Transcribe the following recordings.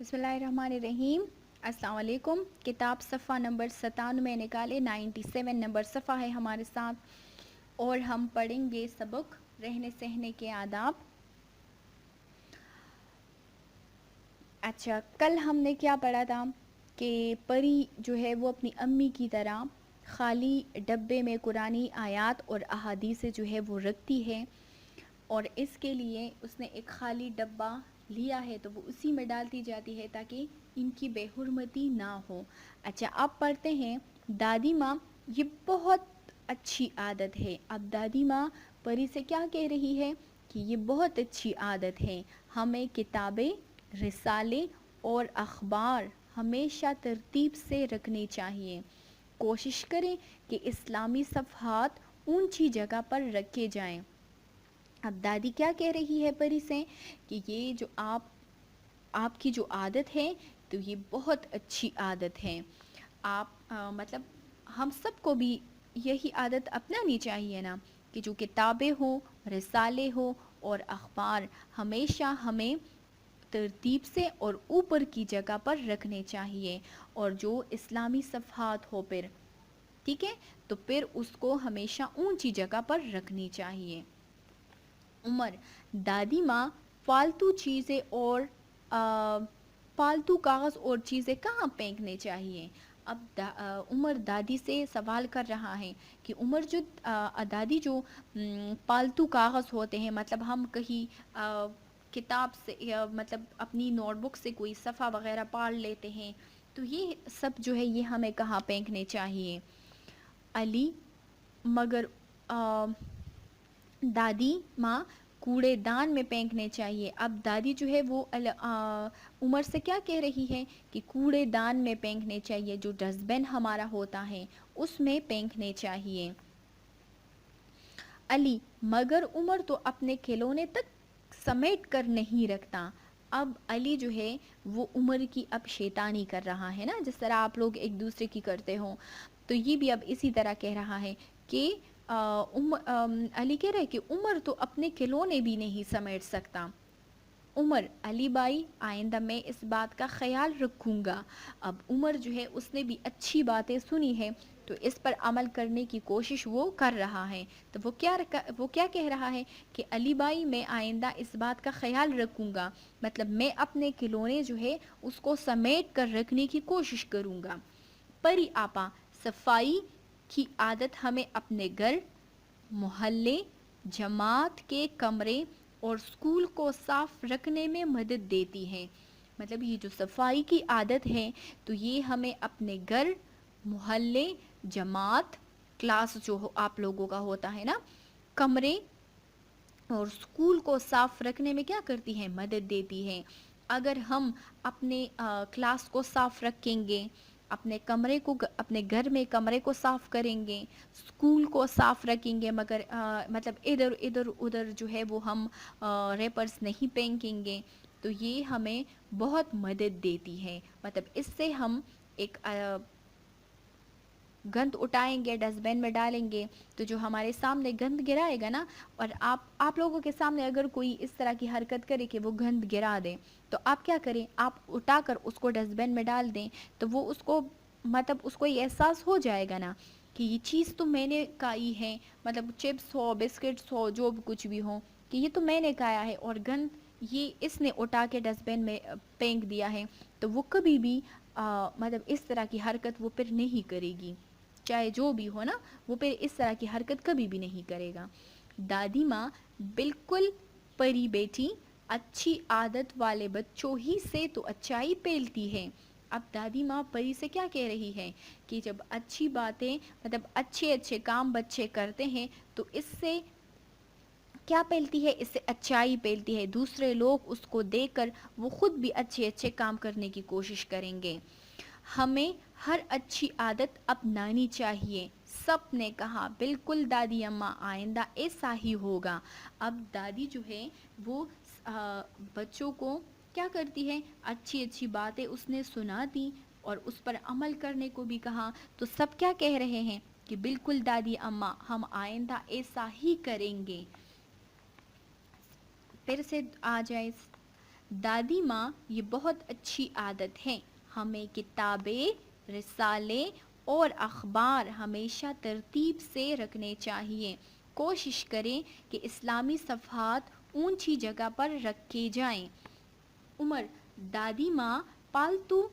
بسم اللہ الرحمن الرحیم۔ السلام علیکم۔ کتاب صفحہ نمبر 97 نکالے، 97 نمبر صفحہ ہے ہمارے ساتھ، اور ہم پڑھیں گے سبق رہنے سہنے کے آداب۔ اچھا، کل ہم نے کیا پڑھا تھا کہ پری جو ہے وہ اپنی امی کی طرح خالی ڈبے میں قرآنی آیات اور احادیث جو ہے وہ رکھتی ہے، اور اس کے لیے اس نے ایک خالی ڈبہ لیا ہے تو وہ اسی میں ڈالتی جاتی ہے تاکہ ان کی بے حرمتی نہ ہو۔ اچھا، اب پڑھتے ہیں دادی ماں، یہ بہت اچھی عادت ہے۔ اب دادی ماں پری سے کیا کہہ رہی ہے کہ یہ بہت اچھی عادت ہے، ہمیں کتابیں، رسالے اور اخبار ہمیشہ ترتیب سے رکھنے چاہیے۔ کوشش کریں کہ اسلامی صفحات اونچی جگہ پر رکھے جائیں۔ اب دادی کیا کہہ رہی ہے پری سے کہ یہ جو آپ کی جو عادت ہے تو یہ بہت اچھی عادت ہے۔ آپ مطلب ہم سب کو بھی یہی عادت اپنانی چاہیے نا، کہ جو کتابیں ہوں، رسالے ہوں اور اخبار ہمیشہ ہمیں ترتیب سے اور اوپر کی جگہ پر رکھنے چاہیے، اور جو اسلامی صفحات ہو پھر ٹھیک ہے تو پھر اس کو ہمیشہ اونچی جگہ پر رکھنی چاہیے۔ عمر، دادی ماں فالتو چیزیں اور فالتو کاغذ اور چیزیں کہاں پھینکنے چاہیے؟ اب عمر دادی سے سوال کر رہا ہے کہ عمر جو دادی جو فالتو کاغذ ہوتے ہیں، مطلب ہم کہیں کتاب سے مطلب اپنی نوٹ بک سے کوئی صفحہ وغیرہ پڑھ لیتے ہیں، تو یہ سب جو ہے یہ ہمیں کہاں پھینکنے چاہیے؟ علی، مگر دادی ماں کوڑے دان میں پھینکنے چاہیے۔ اب دادی جو ہے وہ عمر سے کیا کہہ رہی ہے کہ کوڑے دان میں پھینکنے چاہیے، جو ڈسٹ بن ہمارا ہوتا ہے اس میں پھینکنے چاہیے۔ علی، مگر عمر تو اپنے کھلونے تک سمیٹ کر نہیں رکھتا۔ اب علی جو ہے وہ عمر کی اب شیطانی کر رہا ہے نا، جس طرح آپ لوگ ایک دوسرے کی کرتے ہوں، تو یہ بھی اب اسی طرح کہہ رہا ہے کہ علی کہہ رہا ہے کہ عمر تو اپنے کھلونے بھی نہیں سمیٹ سکتا۔ عمر، علی بھائی آئندہ میں اس بات کا خیال رکھوں گا۔ اب عمر جو ہے اس نے بھی اچھی باتیں سنی ہے تو اس پر عمل کرنے کی کوشش وہ کر رہا ہے، تو وہ کیا کہہ رہا ہے کہ علی بھائی میں آئندہ اس بات کا خیال رکھوں گا، مطلب میں اپنے کھلونے جو ہے اس کو سمیٹ کر رکھنے کی کوشش کروں گا۔ پری آپا، صفائی کی عادت ہمیں اپنے گھر، محلے، جماعت کے کمرے اور اسکول کو صاف رکھنے میں مدد دیتی ہے۔ مطلب یہ جو صفائی کی عادت ہے تو یہ ہمیں اپنے گھر، محلے، جماعت، کلاس جو آپ لوگوں کا ہوتا ہے نا، کمرے اور اسکول کو صاف رکھنے میں کیا کرتی ہے؟ مدد دیتی ہے۔ اگر ہم اپنے کلاس کو صاف رکھیں گے، اپنے گھر میں کمرے کو صاف کریں گے، اسکول کو صاف رکھیں گے، مگر مطلب ادھر جو ہے وہ ہم ریپرز نہیں پھینکیں گے، تو یہ ہمیں بہت مدد دیتی ہے۔ مطلب اس سے ہم ایک گند اٹھائیں گے، ڈسٹ بن میں ڈالیں گے، تو جو ہمارے سامنے گند گرائے گا نا، اور آپ لوگوں کے سامنے اگر کوئی اس طرح کی حرکت کرے کہ وہ گند گرا دیں، تو آپ کیا کریں؟ آپ اٹھا کر اس کو ڈسٹ بن میں ڈال دیں، تو وہ اس کو مطلب اس کو یہ احساس ہو جائے گا نا کہ یہ چیز تو میں نے کھائی ہے، مطلب چپس ہو، بسکٹس ہو، جو بھی کچھ بھی ہو، کہ یہ تو میں نے کھایا ہے، اور گند یہ اس نے اٹھا کے ڈسٹ بن میں پھینک دیا ہے، تو وہ کبھی بھی مطلب اس طرح کی حرکت وہ پھر نہیں کرے گی، چاہے جو بھی ہو نا، وہ پھر اس طرح کی حرکت کبھی بھی نہیں کرے گا۔ دادی ماں، بالکل پری بیٹی، اچھی عادت والے بچوں ہی سے تو اچائی پھیلتی ہے۔ اب دادی ماں پری سے کیا کہہ رہی ہے کہ جب اچھی باتیں مطلب اچھے کام بچے کرتے ہیں تو اس سے کیا پھیلتی ہے؟ اس سے اچائی پھیلتی ہے، دوسرے لوگ اس کو دیکھ کر وہ خود بھی اچھے کام کرنے کی کوشش کریں گے۔ ہمیں ہر اچھی عادت اپنانی چاہیے، سب نے کہا۔ بالکل دادی اماں، آئندہ ایسا ہی ہوگا۔ اب دادی جو ہے وہ بچوں کو کیا کرتی ہے؟ اچھی باتیں اس نے سنا دی اور اس پر عمل کرنے کو بھی کہا، تو سب کیا کہہ رہے ہیں کہ بالکل دادی اماں، ہم آئندہ ایسا ہی کریں گے۔ پھر سے آ جائے دادی ماں یہ بہت اچھی عادت ہے، ہمیں کتابیں، رسالے اور اخبار ہمیشہ ترتیب سے رکھنے چاہیے۔ کوشش کریں کہ اسلامی صفحات اونچی جگہ پر رکھے جائیں۔ عمر، دادی ماں پالتو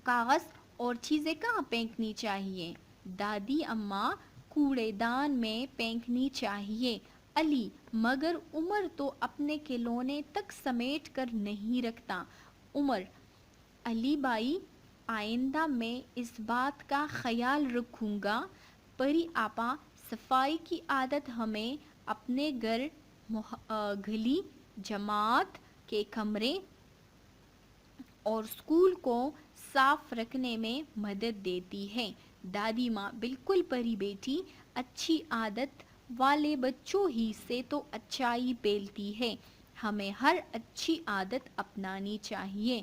کاغذ اور چیزیں کہاں پھینکنی چاہیے؟ دادی اماں کوڑے دان میں پھینکنی چاہیے۔ علی، مگر عمر تو اپنے کھلونے تک سمیٹ کر نہیں رکھتا۔ عمر، علی بھائی، آئندہ میں اس بات کا خیال رکھوں گا۔ پری آپا، صفائی کی عادت ہمیں اپنے گھر، گلی، جماعت کے کمرے اور اسکول کو صاف رکھنے میں مدد دیتی ہے۔ دادی ماں، بالکل پری بیٹی، اچھی عادت والے بچوں ہی سے تو اچائی پھیلتی ہے، ہمیں ہر اچھی عادت اپنانی چاہیے۔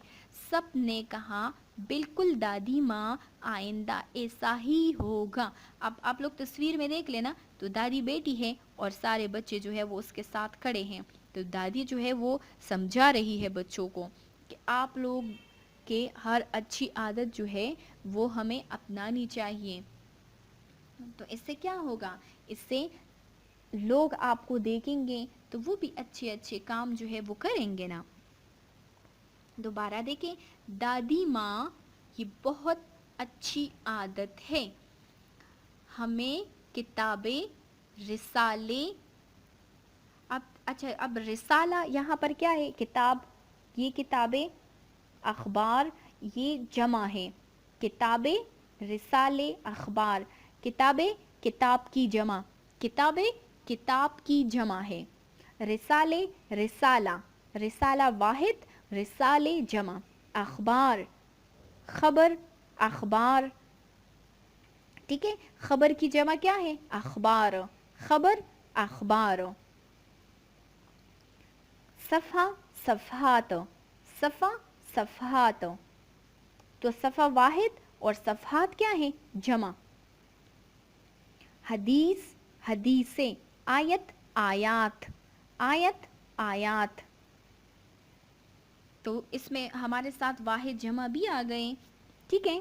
سب نے کہا بالکل دادی ماں، آئندہ ایسا ہی ہوگا۔ اب آپ لوگ تصویر میں دیکھ لینا تو دادی بیٹی ہے اور سارے بچے جو ہے وہ اس کے ساتھ کھڑے ہیں، تو دادی جو ہے وہ سمجھا رہی ہے بچوں کو کہ آپ لوگ کے ہر اچھی عادت جو ہے وہ ہمیں اپنانی چاہیے۔ تو اس سے کیا ہوگا؟ اس سے لوگ آپ کو دیکھیں گے تو وہ بھی اچھے اچھے کام جو ہے وہ کریں گے نا۔ دوبارہ دیکھیں، دادی ماں یہ بہت اچھی عادت ہے، ہمیں کتابیں، رسالے، اب رسالہ یہاں پر کیا ہے؟ کتاب، یہ کتابیں، اخبار یہ جمع ہے۔ کتابیں، رسالے، اخبار، کتابیں کتاب کی جمع، کتابیں کتاب کی جمع ہے۔ رسالے، رسالہ، رسالہ واحد، رسالے جمع۔ اخبار، خبر، اخبار، ٹھیک ہے، خبر کی جمع کیا ہے؟ اخبار، خبر، اخبار۔ صفحہ، صفحات، صفحہ، صفحات، تو صفحہ واحد اور صفحات کیا ہیں؟ جمع۔ حدیث، حدیثیں، آیت، آیات، آیت، آیات، تو اس میں ہمارے ساتھ واحد جمع بھی آ گئے، ٹھیک ہے۔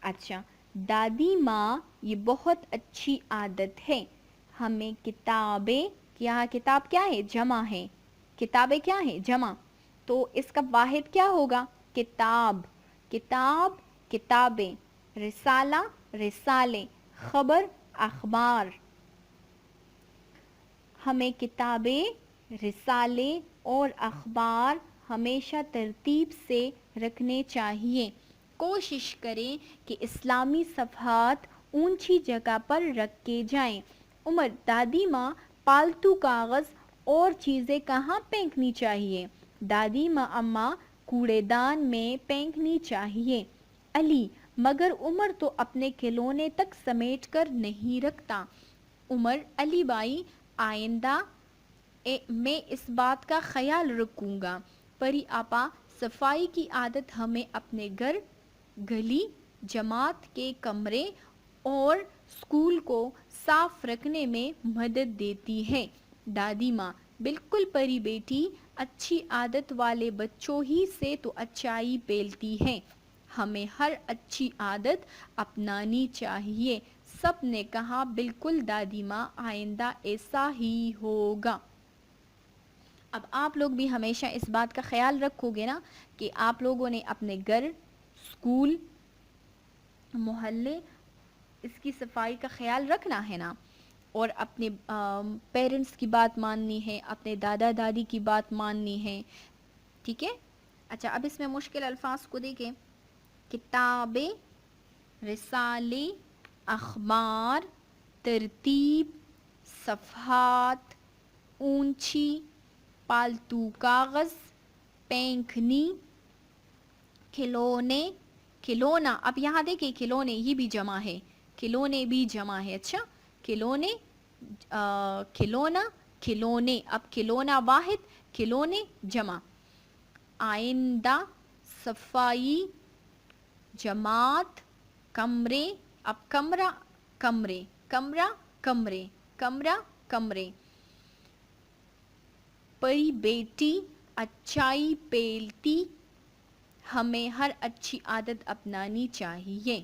اچھا، دادی ماں یہ بہت اچھی عادت ہے، ہمیں کتابیں، یہاں کتاب کیا ہے؟ جمع ہے، کتابیں کیا ہیں؟ جمع، تو اس کا واحد کیا ہوگا؟ کتاب، کتاب، کتابیں، رسالہ، رسالے، خبر، اخبار۔ ہمیں کتابیں، رسالے اور اخبار ہمیشہ ترتیب سے رکھنے چاہیے۔ کوشش کریں کہ اسلامی صفحات اونچی جگہ پر رکھے جائیں۔ عمر، دادی ماں پالتو کاغذ اور چیزیں کہاں پھینکنی چاہیے؟ دادی ماں اماں کوڑے دان میں پھینکنی چاہیے۔ علی، مگر عمر تو اپنے کھلونے تک سمیٹ کر نہیں رکھتا۔ عمر، علی بھائی، آئندہ میں اس بات کا خیال رکھوں گا۔ پری آپا، صفائی کی عادت ہمیں اپنے گھر، گلی، جماعت کے کمرے اور اسکول کو صاف رکھنے میں مدد دیتی ہے۔ دادی ماں، بالکل پری بیٹی، اچھی عادت والے بچوں ہی سے تو اچائی پھیلتی ہے، ہمیں ہر اچھی عادت اپنانی چاہیے۔ سب نے کہا بالکل دادی ماں، آئندہ ایسا ہی ہوگا۔ اب آپ لوگ بھی ہمیشہ اس بات کا خیال رکھو گے نا کہ آپ لوگوں نے اپنے گھر، اسکول، محلے، اس کی صفائی کا خیال رکھنا ہے نا، اور اپنے پیرنٹس کی بات ماننی ہے، اپنے دادا دادی کی بات ماننی ہے، ٹھیک ہے۔ اچھا، اب اس میں مشکل الفاظ کو دیکھیں، کتابیں، رسالے، اخبار، ترتیب، صفحات، اونچی، پالتو کاغذ، پھینکنی، کھلونے، کھلونا، اب یہاں دیکھیں کھلونے یہ بھی جمع ہے، کھلونے بھی جمع ہے، اچھا، کھلونے، کھلونا، کھلونے، اب کھلونا واحد، کھلونے جمع۔ آئندہ، صفائی، جماعت، کمرے، اب کمرہ، کمرے، کمرہ، کمرے، کمرہ، کمرے۔ پری بیٹی اچائی پیلتی، ہمیں ہر اچھی عادت اپنانی چاہیے۔